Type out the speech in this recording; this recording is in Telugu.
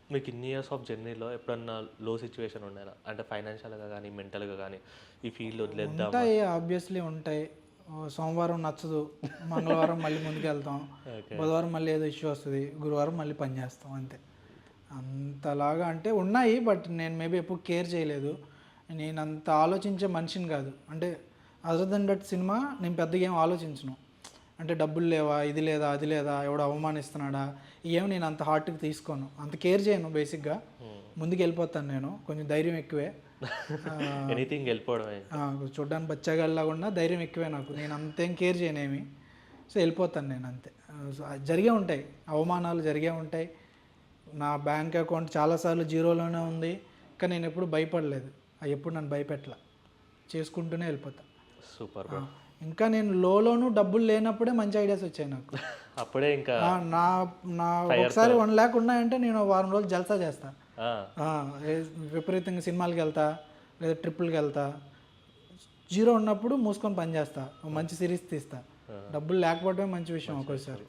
మీకు ఇన్ని ఇయర్స్ ఆఫ్ జర్నీలో ఎప్పుడన్నా లో సిచ్యువేషన్ ఉండేనా? అంటే ఫైనాన్షియల్‌గా గానీ, మెంటల్‌గా గానీ, ఈ ఫీల్డ్ వదిలేద్దామా? ఉంటాయి, ఆబ్వియస్లీ ఉంటాయి. సోమవారం నచ్చదు, మంగళవారం మళ్ళీ ముందుకెళ్తాం, ఓకే. బుధవారం మళ్ళీ ఏదో ఇష్యూ వస్తుంది, గురువారం మళ్ళీ పని చేస్తాం అంతే. అంతలాగా అంటే ఉన్నాయి, బట్ నేను మేబీ ఎప్పుడు కేర్ చేయలేదు. నేను అంత ఆలోచించే మనిషిని కాదు. అంటే అదర్ దెన్ దట్ సినిమా నేను పెద్దగా ఏం ఆలోచించను. అంటే డబ్బులు లేవా, ఇది లేదా, అది లేదా, ఎవడు అవమానిస్తున్నాడా, ఏం నేను అంత హార్ట్కి తీసుకోను, అంత కేర్ చేయను బేసిక్గా. ముందుకు వెళ్ళిపోతాను, నేను కొంచెం ధైర్యం ఎక్కువే. ఎనీథింగ్ వెళ్ళిపోవడమే. చూడ్డానికి బచ్చగాళ్ళలాగా ఉన్నా ధైర్యం ఎక్కువే నాకు. నేను అంతేం కేర్ చేయనేమి. సో వెళ్ళిపోతాను నేను అంతే. సో అది జరిగే ఉంటాయి, అవమానాలు జరిగే ఉంటాయి. నా బ్యాంక్ అకౌంట్ చాలాసార్లు జీరోలోనే ఉంది, కానీ నేను ఎప్పుడు భయపడలేదు. అవి ఎప్పుడు నన్ను భయపెట్టలే, చేసుకుంటూనే వెళ్ళిపోతా. Super bro. ఇంకా నేను లోను డబ్బులు లేనప్పుడే మంచి ఐడియాస్ వచ్చాయి నాకు. అప్పుడే ఇంకా నా నా ఒకసారి 1 lakh ఉన్నాయంటే నేను వారం రోజులు జల్సా చేస్తా. ఆ! విపరీతంగా సినిమాలకి వెళ్తా, లేదా ట్రిప్పులకి వెళ్తా. జీరో ఉన్నప్పుడు మూసుకొని పని చేస్తా, మంచి సిరీస్ తీస్తా. డబ్బులు లేకపోవడమే మంచి విషయం ఒక్కోసారి.